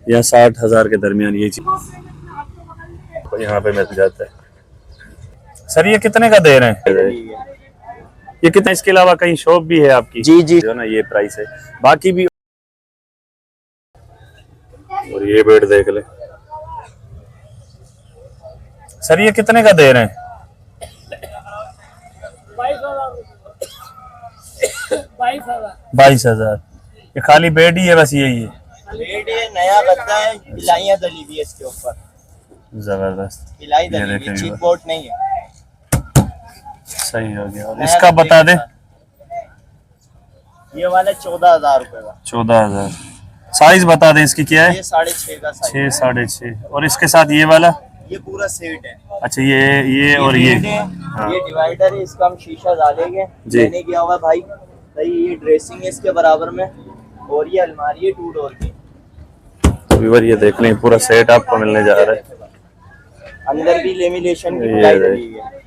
या 60,000 के दरमियान ये चीज यहाँ पे मिल जाता है। सर ये कितने का दे रहे हैं? ये कितना? इसके अलावा कहीं शॉप भी है आपकी? जी जी जो ना ये प्राइस है, बाकी भी। और ये बेड देख ले सर, ये कितने का दे रहे हैं? 22,000। ये खाली बेड ही है, बस यही है? बेड ये नया गद्दा है, पिलाइयाँ डली हुई है इसके ऊपर, जबरदस्त पिलाई डली हुई है, चीप बोर्ड नहीं है। सही हो गया। और इसका बता दे। ये वाला 14,000 रुपए का। 14,000। साइज बता दें इसकी क्या है? ये 6.5 का साइज। 6 6.5। और इसके साथ ये वाला? ये पूरा सेट है। अच्छा ये और ये हाँ। ये डिवाइडर है, इसका हम शीशा डालेंगे। मैंने किया हुआ भाई ये ड्रेसिंग है इसके बराबर में, और ये अलमारी है 2 डोर की। व्यूअर ये देख लें, पूरा सेट आपको मिलने जा रहा है। अंदर भी लेमिनेशन की पिलाई डली हुई है।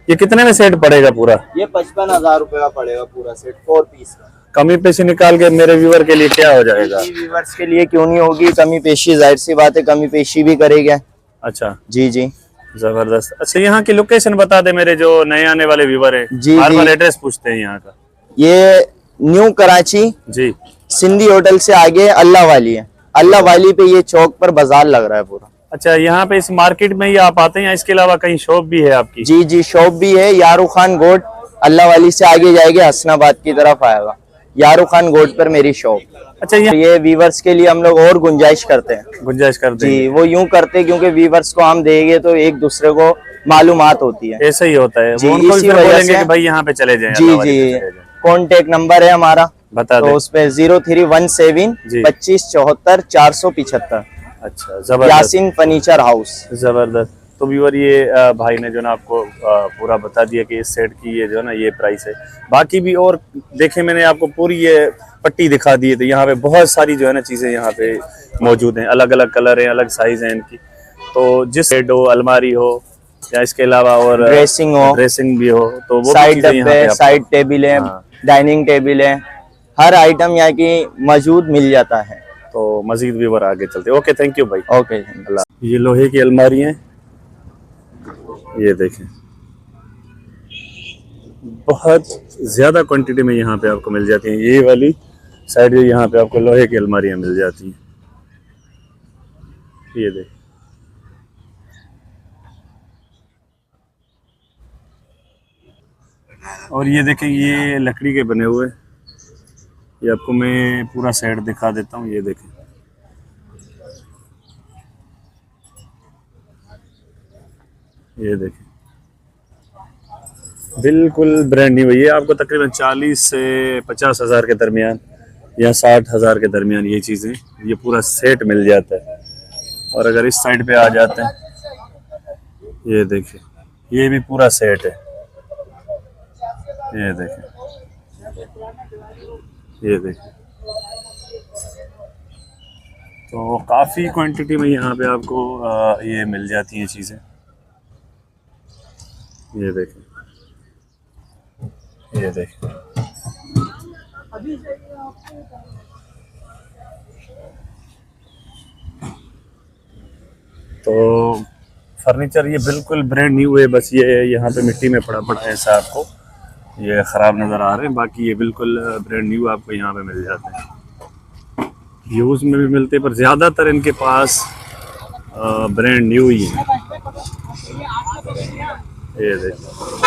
ये कितने में सेट पड़ेगा पूरा? ये 55,000 रुपए का पड़ेगा पूरा सेट, 4 पीस का। कमी पेशी निकाल के मेरे व्यूअर के लिए क्या हो जाएगा? व्यूअर्स के लिए क्यों नहीं होगी कमी पेशी, जाहिर सी बात है कमी पेशी भी करेगा। अच्छा जी जी जबरदस्त। अच्छा यहाँ की लोकेशन बता दे, मेरे जो नए आने वाले व्यूअर है बार बार एड्रेस पूछते हैं यहाँ का। ये न्यू कराची जी, सिंधी होटल से आगे अल्लाह वाली है। अल्लाह वाली पे ये चौक पर बाजार लग रहा है पूरा। अच्छा यहाँ पे इस मार्केट में ही आप आते हैं या इसके अलावा कहीं शॉप भी है आपकी? जी जी शॉप भी है, यारू खान गोट अल्लाह वाली से आगे जाएंगे हसनाबाद की तरफ आएगा, यारू खान गोट पर मेरी शॉप। अच्छा ये व्यूवर्स के लिए हम लोग और गुंजाइश करते हैं। गुंजाइश करते हैं जी, वो यूं करते हैं क्योंकि व्यूवर्स को हम देंगे तो एक दूसरे को मालूमात होती है। ऐसा ही होता है। जी, वो उनको भी इसी फिर वजह बोलेंगे से कि भाई यहाँ पे चले जाएं। जी जी कॉन्टेक्ट नंबर है हमारा, बता तो दे। उस पे 0317 25 74 475। अच्छा जबरदस्त। Yasin furniture house. जबरदस्त। तो व्यूअर ये भाई ने जो ना आपको पूरा बता दिया कि इस सेट की ये जो ना ये प्राइस है। बाकी भी और देखे मैंने आपको पूरी ये पट्टी दिखा दी है, तो यहाँ पे बहुत सारी जो है ना चीजें यहाँ पे मौजूद हैं, अलग अलग कलर हैं, अलग साइज हैं इनकी। तो जिस बेड हो, अलमारी हो या इसके अलावा और ड्रेसिंग भी हो, तो वो साइड डब्बे, साइड टेबल है, डाइनिंग टेबल है, हर आइटम यहाँ की मौजूद मिल जाता है। तो मजीद व्यूअर आगे चलते। ओके थैंक यू भाई। ओके ये लोहे की अलमारी है, ये देखें बहुत ज्यादा क्वांटिटी में यहाँ पे आपको मिल जाती हैं। ये वाली साइड यहाँ पे आपको लोहे की अलमारियां मिल जाती हैं। ये देख, और ये देखें ये लकड़ी के बने हुए, ये आपको मैं पूरा सेट दिखा देता हूँ। ये देखें ये देखें बिल्कुल ब्रांड न्यू है। ये आपको तकरीबन 40 से 50,000 के दरमियान या 60,000 के दरमियान ये चीज़ें, ये पूरा सेट मिल जाता है। और अगर इस साइड पे आ जाते हैं, ये देखिए ये भी पूरा सेट है। ये देखें, ये देखें, तो काफ़ी क्वांटिटी में यहाँ पे आपको ये मिल जाती हैं चीज़ें। ये देखें, ये देखें, तो फर्नीचर ये बिल्कुल ब्रांड न्यू है। बस ये यहाँ पे मिट्टी में पड़ा पड़ा ऐसा आपको ये ख़राब नज़र आ रहे हैं, बाकी ये बिल्कुल ब्रांड न्यू आपको यहाँ पे मिल जाते हैं। यूज़ में भी मिलते हैं, पर ज़्यादातर इनके पास ब्रांड न्यू ही है। ये देखो,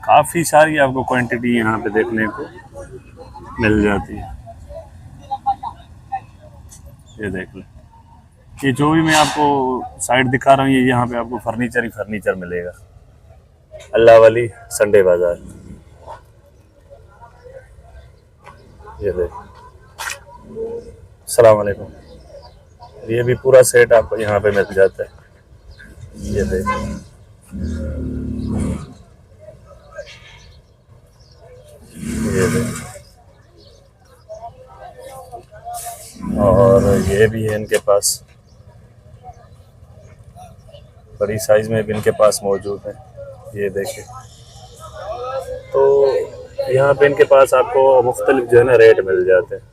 काफ़ी सारी आपको क्वांटिटी यहाँ पे देखने को मिल जाती है। ये देख लें, ये जो भी मैं आपको साइड दिखा रहा हूँ, ये यहाँ पे आपको फर्नीचर ही फर्नीचर मिलेगा। अल्लाह वाली संडे बाजार। ये देख, अस्सलाम वालेकुम। ये भी पूरा सेट आपको यहाँ पे मिल जाता है। ये देख, ये देख, और ये भी है इनके पास, बड़ी साइज में भी इनके पास मौजूद है। ये देखें, तो यहाँ पे इनके पास आपको मुख्तलिफ जो है ना रेट मिल जाते हैं।